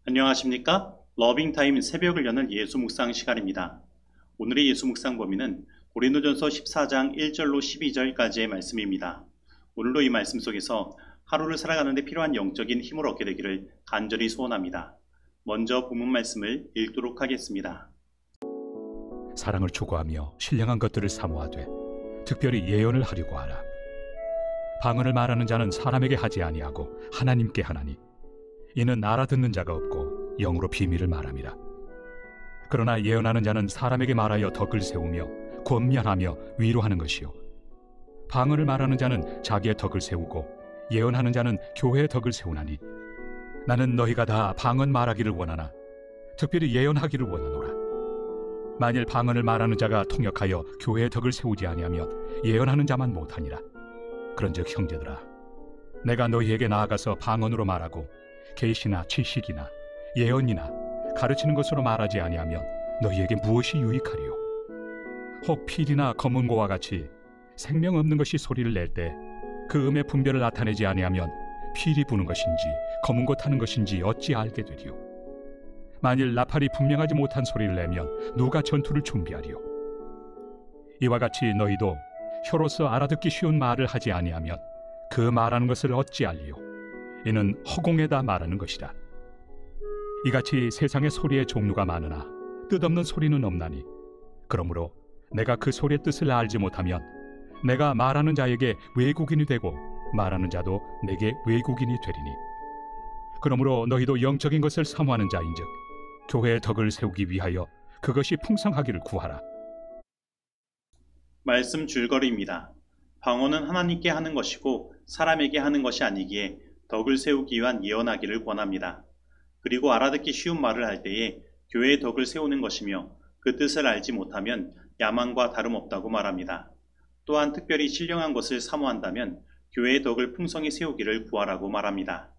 안녕하십니까? 러빙타임 새벽을 여는 예수 묵상 시간입니다. 오늘의 예수 묵상 범위는 고린도전서 14장 1절로 12절까지의 말씀입니다. 오늘도 이 말씀 속에서 하루를 살아가는 데 필요한 영적인 힘을 얻게 되기를 간절히 소원합니다. 먼저 본문 말씀을 읽도록 하겠습니다. 사랑을 추구하며 신령한 것들을 사모하되 특별히 예언을 하려고 하라. 방언을 말하는 자는 사람에게 하지 아니하고 하나님께 하나니 이는 알아듣는 자가 없고 영으로 비밀을 말함이라. 그러나 예언하는 자는 사람에게 말하여 덕을 세우며 권면하며 위로하는 것이요, 방언을 말하는 자는 자기의 덕을 세우고 예언하는 자는 교회의 덕을 세우나니 나는 너희가 다 방언 말하기를 원하나 특별히 예언하기를 원하노라. 만일 방언을 말하는 자가 통역하여 교회의 덕을 세우지 아니하면 예언하는 자만 못하니라. 그런즉 형제들아, 내가 너희에게 나아가서 방언으로 말하고 계시나 지식이나 예언이나 가르치는 것으로 말하지 아니하면 너희에게 무엇이 유익하리요? 혹 필이나 검은고와 같이 생명 없는 것이 소리를 낼 때 그 음의 분별을 나타내지 아니하면 필이 부는 것인지 검은고 타는 것인지 어찌 알게 되리요? 만일 나팔이 분명하지 못한 소리를 내면 누가 전투를 준비하리요? 이와 같이 너희도 혀로서 알아듣기 쉬운 말을 하지 아니하면 그 말하는 것을 어찌 알리요? 이는 허공에다 말하는 것이라. 이같이 세상의 소리의 종류가 많으나 뜻없는 소리는 없나니 그러므로 내가 그 소리의 뜻을 알지 못하면 내가 말하는 자에게 외국인이 되고 말하는 자도 내게 외국인이 되리니, 그러므로 너희도 영적인 것을 사모하는 자인즉 교회의 덕을 세우기 위하여 그것이 풍성하기를 구하라. 말씀 줄거리입니다. 방언은 하나님께 하는 것이고 사람에게 하는 것이 아니기에 덕을 세우기 위한 예언하기를 권합니다. 그리고 알아듣기 쉬운 말을 할 때에 교회의 덕을 세우는 것이며 그 뜻을 알지 못하면 야만과 다름없다고 말합니다. 또한 특별히 신령한 것을 사모한다면 교회의 덕을 풍성히 세우기를 구하라고 말합니다.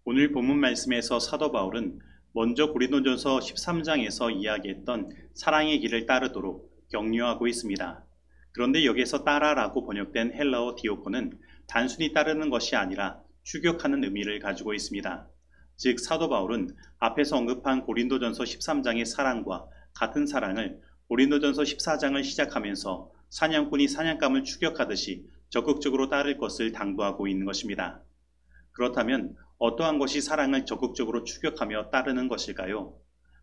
오늘 본문 말씀에서 사도 바울은 먼저 고린도전서 13장에서 이야기했던 사랑의 길을 따르도록 격려하고 있습니다. 그런데 여기에서 따라라고 번역된 헬라어 디오코는 단순히 따르는 것이 아니라 추격하는 의미를 가지고 있습니다. 즉 사도 바울은 앞에서 언급한 고린도전서 13장의 사랑과 같은 사랑을 고린도전서 14장을 시작하면서 사냥꾼이 사냥감을 추격하듯이 적극적으로 따를 것을 당부하고 있는 것입니다. 그렇다면 어떠한 것이 사랑을 적극적으로 추격하며 따르는 것일까요?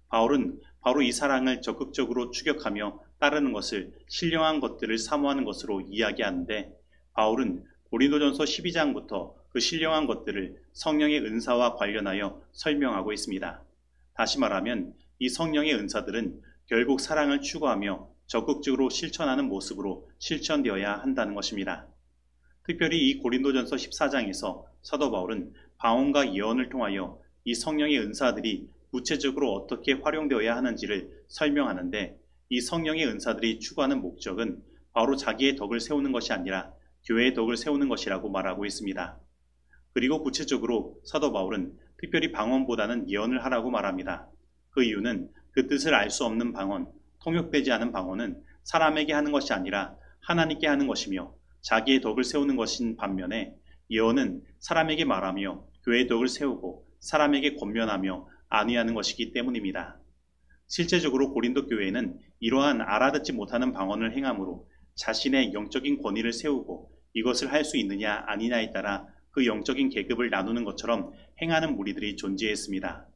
바울은 바로 이 사랑을 적극적으로 추격하며 따르는 것을 신령한 것들을 사모하는 것으로 이야기하는데, 바울은 고린도전서 12장부터 그 신령한 것들을 성령의 은사와 관련하여 설명하고 있습니다. 다시 말하면 이 성령의 은사들은 결국 사랑을 추구하며 적극적으로 실천하는 모습으로 실천되어야 한다는 것입니다. 특별히 이 고린도전서 14장에서 사도 바울은 방언과 예언을 통하여 이 성령의 은사들이 구체적으로 어떻게 활용되어야 하는지를 설명하는데, 이 성령의 은사들이 추구하는 목적은 바로 자기의 덕을 세우는 것이 아니라 교회의 덕을 세우는 것이라고 말하고 있습니다. 그리고 구체적으로 사도 바울은 특별히 방언보다는 예언을 하라고 말합니다. 그 이유는 그 뜻을 알 수 없는 방언, 통역되지 않은 방언은 사람에게 하는 것이 아니라 하나님께 하는 것이며 자기의 덕을 세우는 것인 반면에 예언은 사람에게 말하며 교회의 덕을 세우고 사람에게 권면하며 안위하는 것이기 때문입니다. 실제적으로 고린도 교회는 이러한 알아듣지 못하는 방언을 행함으로 자신의 영적인 권위를 세우고 이것을 할 수 있느냐 아니냐에 따라 그 영적인 계급을 나누는 것처럼 행하는 무리들이 존재했습니다.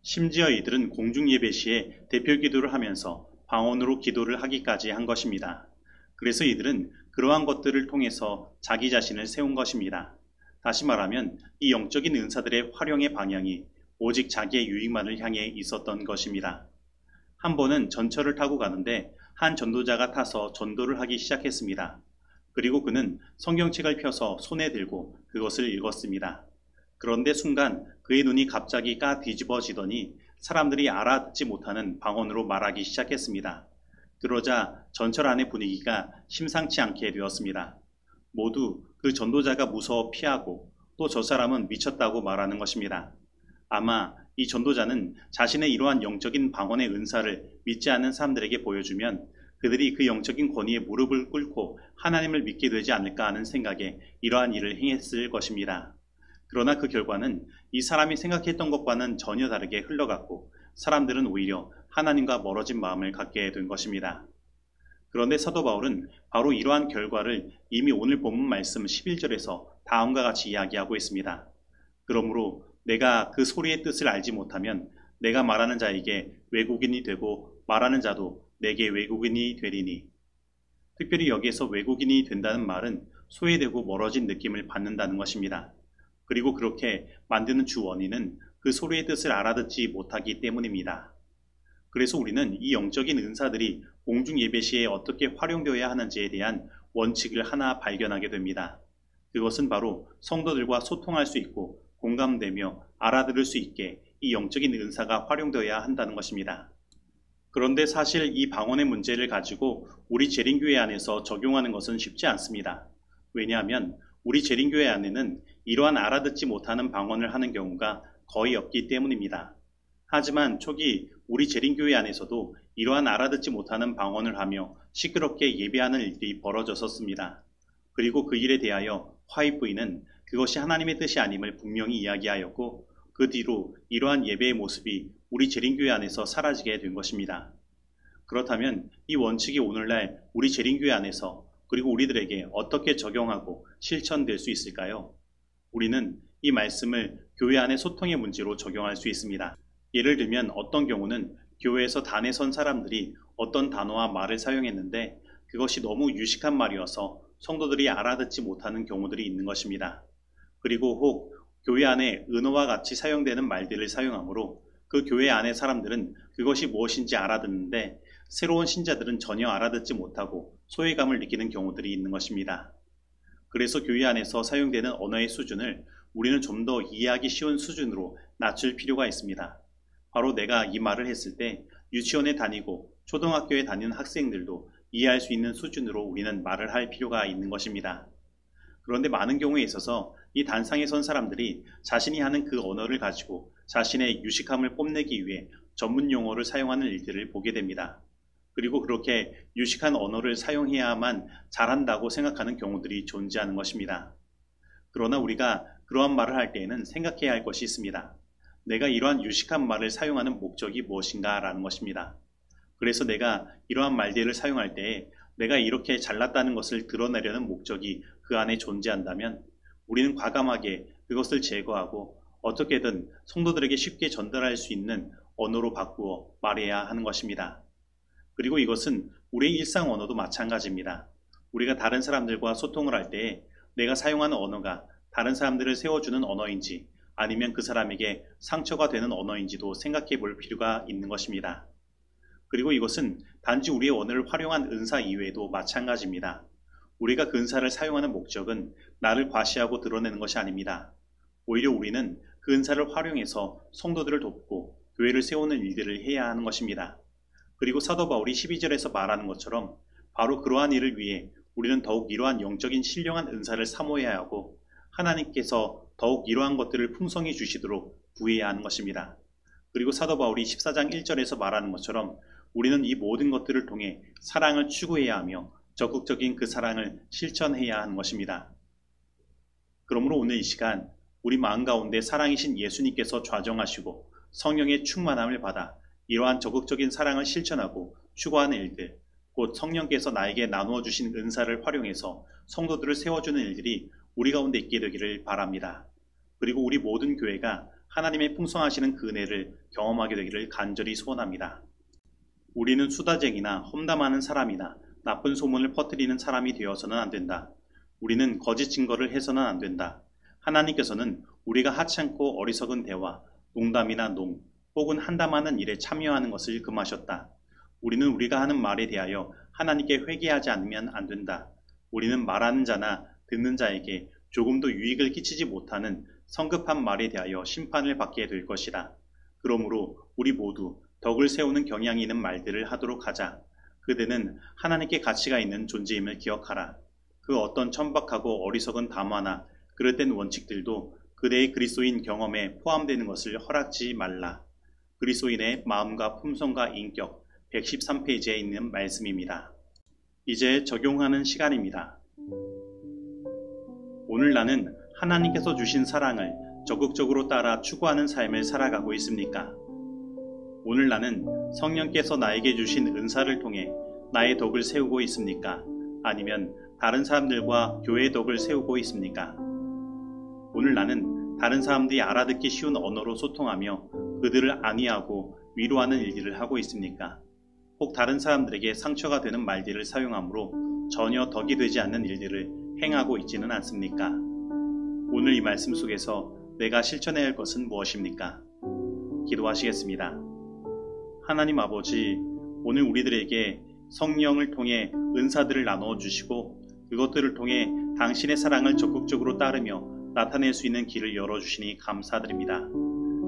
심지어 이들은 공중예배 시에 대표 기도를 하면서 방언으로 기도를 하기까지 한 것입니다. 그래서 이들은 그러한 것들을 통해서 자기 자신을 세운 것입니다. 다시 말하면 이 영적인 은사들의 활용의 방향이 오직 자기의 유익만을 향해 있었던 것입니다. 한 번은 전철을 타고 가는데 한 전도자가 타서 전도를 하기 시작했습니다. 그리고 그는 성경책을 펴서 손에 들고 그것을 읽었습니다. 그런데 순간 그의 눈이 갑자기 뒤집어지더니 사람들이 알아듣지 못하는 방언으로 말하기 시작했습니다. 그러자 전철 안의 분위기가 심상치 않게 되었습니다. 모두 그 전도자가 무서워 피하고 또 저 사람은 미쳤다고 말하는 것입니다. 아마 이 전도자는 자신의 이러한 영적인 방언의 은사를 믿지 않는 사람들에게 보여주면 그들이 그 영적인 권위에 무릎을 꿇고 하나님을 믿게 되지 않을까 하는 생각에 이러한 일을 행했을 것입니다. 그러나 그 결과는 이 사람이 생각했던 것과는 전혀 다르게 흘러갔고 사람들은 오히려 하나님과 멀어진 마음을 갖게 된 것입니다. 그런데 사도 바울은 바로 이러한 결과를 이미 오늘 본문 말씀 11절에서 다음과 같이 이야기하고 있습니다. 그러므로 내가 그 소리의 뜻을 알지 못하면 내가 말하는 자에게 외국인이 되고 말하는 자도 내게 외국인이 되리니. 특별히 여기에서 외국인이 된다는 말은 소외되고 멀어진 느낌을 받는다는 것입니다. 그리고 그렇게 만드는 주 원인은 그 소리의 뜻을 알아듣지 못하기 때문입니다. 그래서 우리는 이 영적인 은사들이 공중 예배 시에 어떻게 활용되어야 하는지에 대한 원칙을 하나 발견하게 됩니다. 그것은 바로 성도들과 소통할 수 있고 공감되며 알아들을 수 있게 이 영적인 은사가 활용되어야 한다는 것입니다. 그런데 사실 이 방언의 문제를 가지고 우리 재림교회 안에서 적용하는 것은 쉽지 않습니다. 왜냐하면 우리 재림교회 안에는 이러한 알아듣지 못하는 방언을 하는 경우가 거의 없기 때문입니다. 하지만 초기 우리 재림교회 안에서도 이러한 알아듣지 못하는 방언을 하며 시끄럽게 예배하는 일들이 벌어졌었습니다. 그리고 그 일에 대하여 화이트 부인은 그것이 하나님의 뜻이 아님을 분명히 이야기하였고 그 뒤로 이러한 예배의 모습이 우리 재림교회 안에서 사라지게 된 것입니다. 그렇다면 이 원칙이 오늘날 우리 재림교회 안에서 그리고 우리들에게 어떻게 적용하고 실천될 수 있을까요? 우리는 이 말씀을 교회 안의 소통의 문제로 적용할 수 있습니다. 예를 들면 어떤 경우는 교회에서 단에 선 사람들이 어떤 단어와 말을 사용했는데 그것이 너무 유식한 말이어서 성도들이 알아듣지 못하는 경우들이 있는 것입니다. 그리고 혹 교회 안에 은어와 같이 사용되는 말들을 사용하므로 그 교회 안의 사람들은 그것이 무엇인지 알아듣는데 새로운 신자들은 전혀 알아듣지 못하고 소외감을 느끼는 경우들이 있는 것입니다. 그래서 교회 안에서 사용되는 언어의 수준을 우리는 좀 더 이해하기 쉬운 수준으로 낮출 필요가 있습니다. 바로 내가 이 말을 했을 때 유치원에 다니고 초등학교에 다니는 학생들도 이해할 수 있는 수준으로 우리는 말을 할 필요가 있는 것입니다. 그런데 많은 경우에 있어서 이 단상에 선 사람들이 자신이 하는 그 언어를 가지고 자신의 유식함을 뽐내기 위해 전문 용어를 사용하는 일들을 보게 됩니다. 그리고 그렇게 유식한 언어를 사용해야만 잘한다고 생각하는 경우들이 존재하는 것입니다. 그러나 우리가 그러한 말을 할 때에는 생각해야 할 것이 있습니다. 내가 이러한 유식한 말을 사용하는 목적이 무엇인가 라는 것입니다. 그래서 내가 이러한 말들을 사용할 때에 내가 이렇게 잘났다는 것을 드러내려는 목적이 그 안에 존재한다면 우리는 과감하게 그것을 제거하고 어떻게든 성도들에게 쉽게 전달할 수 있는 언어로 바꾸어 말해야 하는 것입니다. 그리고 이것은 우리의 일상 언어도 마찬가지입니다. 우리가 다른 사람들과 소통을 할 때에 내가 사용하는 언어가 다른 사람들을 세워주는 언어인지 아니면 그 사람에게 상처가 되는 언어인지도 생각해 볼 필요가 있는 것입니다. 그리고 이것은 단지 우리의 언어를 활용한 은사 이외에도 마찬가지입니다. 우리가 그 은사를 사용하는 목적은 나를 과시하고 드러내는 것이 아닙니다. 오히려 우리는 그 은사를 활용해서 성도들을 돕고 교회를 세우는 일들을 해야 하는 것입니다. 그리고 사도 바울이 12절에서 말하는 것처럼 바로 그러한 일을 위해 우리는 더욱 이러한 영적인 신령한 은사를 사모해야 하고 하나님께서 더욱 이러한 것들을 풍성히 주시도록 구해야 하는 것입니다. 그리고 사도 바울이 14장 1절에서 말하는 것처럼 우리는 이 모든 것들을 통해 사랑을 추구해야 하며 적극적인 그 사랑을 실천해야 하는 것입니다. 그러므로 오늘 이 시간 우리 마음 가운데 사랑이신 예수님께서 좌정하시고 성령의 충만함을 받아 이러한 적극적인 사랑을 실천하고 추구하는 일들, 곧 성령께서 나에게 나누어 주신 은사를 활용해서 성도들을 세워주는 일들이 우리 가운데 있게 되기를 바랍니다. 그리고 우리 모든 교회가 하나님의 풍성하시는 그 은혜를 경험하게 되기를 간절히 소원합니다. 우리는 수다쟁이나 험담하는 사람이나 나쁜 소문을 퍼뜨리는 사람이 되어서는 안 된다. 우리는 거짓 증거를 해서는 안 된다. 하나님께서는 우리가 하찮고 어리석은 대화, 농담이나 농, 혹은 한담하는 일에 참여하는 것을 금하셨다. 우리는 우리가 하는 말에 대하여 하나님께 회개하지 않으면 안 된다. 우리는 말하는 자나 듣는 자에게 조금도 유익을 끼치지 못하는 성급한 말에 대하여 심판을 받게 될 것이다. 그러므로 우리 모두 덕을 세우는 경향이 있는 말들을 하도록 하자. 그대는 하나님께 가치가 있는 존재임을 기억하라. 그 어떤 천박하고 어리석은 담화나 그릇된 원칙들도 그대의 그리스도인 경험에 포함되는 것을 허락지 말라. 그리스도인의 마음과 품성과 인격 113페이지에 있는 말씀입니다. 이제 적용하는 시간입니다. 오늘 나는 하나님께서 주신 사랑을 적극적으로 따라 추구하는 삶을 살아가고 있습니까? 오늘 나는 성령께서 나에게 주신 은사를 통해 나의 덕을 세우고 있습니까? 아니면 다른 사람들과 교회의 덕을 세우고 있습니까? 오늘 나는 다른 사람들이 알아듣기 쉬운 언어로 소통하며 그들을 안위하고 위로하는 일들을 하고 있습니까? 혹 다른 사람들에게 상처가 되는 말들을 사용함으로 전혀 덕이 되지 않는 일들을 행하고 있지는 않습니까? 오늘 이 말씀 속에서 내가 실천해야 할 것은 무엇입니까? 기도하시겠습니다. 하나님 아버지, 오늘 우리들에게 성령을 통해 은사들을 나누어 주시고 그것들을 통해 당신의 사랑을 적극적으로 따르며 나타낼 수 있는 길을 열어주시니 감사드립니다.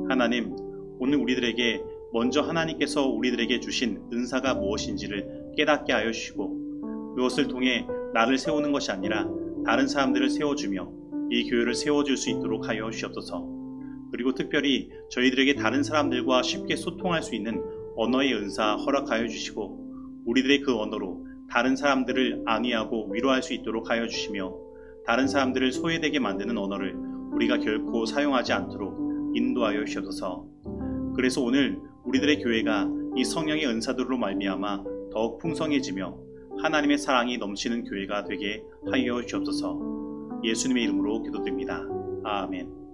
하나님, 오늘 우리들에게 먼저 하나님께서 우리들에게 주신 은사가 무엇인지를 깨닫게 하여 주시고 그것을 통해 나를 세우는 것이 아니라 다른 사람들을 세워주며 이 교회를 세워줄 수 있도록 하여 주시옵소서. 그리고 특별히 저희들에게 다른 사람들과 쉽게 소통할 수 있는 언어의 은사 허락하여 주시고 우리들의 그 언어로 다른 사람들을 안위하고 위로할 수 있도록 하여 주시며 다른 사람들을 소외되게 만드는 언어를 우리가 결코 사용하지 않도록 인도하여 주시옵소서. 그래서 오늘 우리들의 교회가 이 성령의 은사들로 말미암아 더욱 풍성해지며 하나님의 사랑이 넘치는 교회가 되게 하여 주옵소서. 예수님의 이름으로 기도드립니다. 아멘.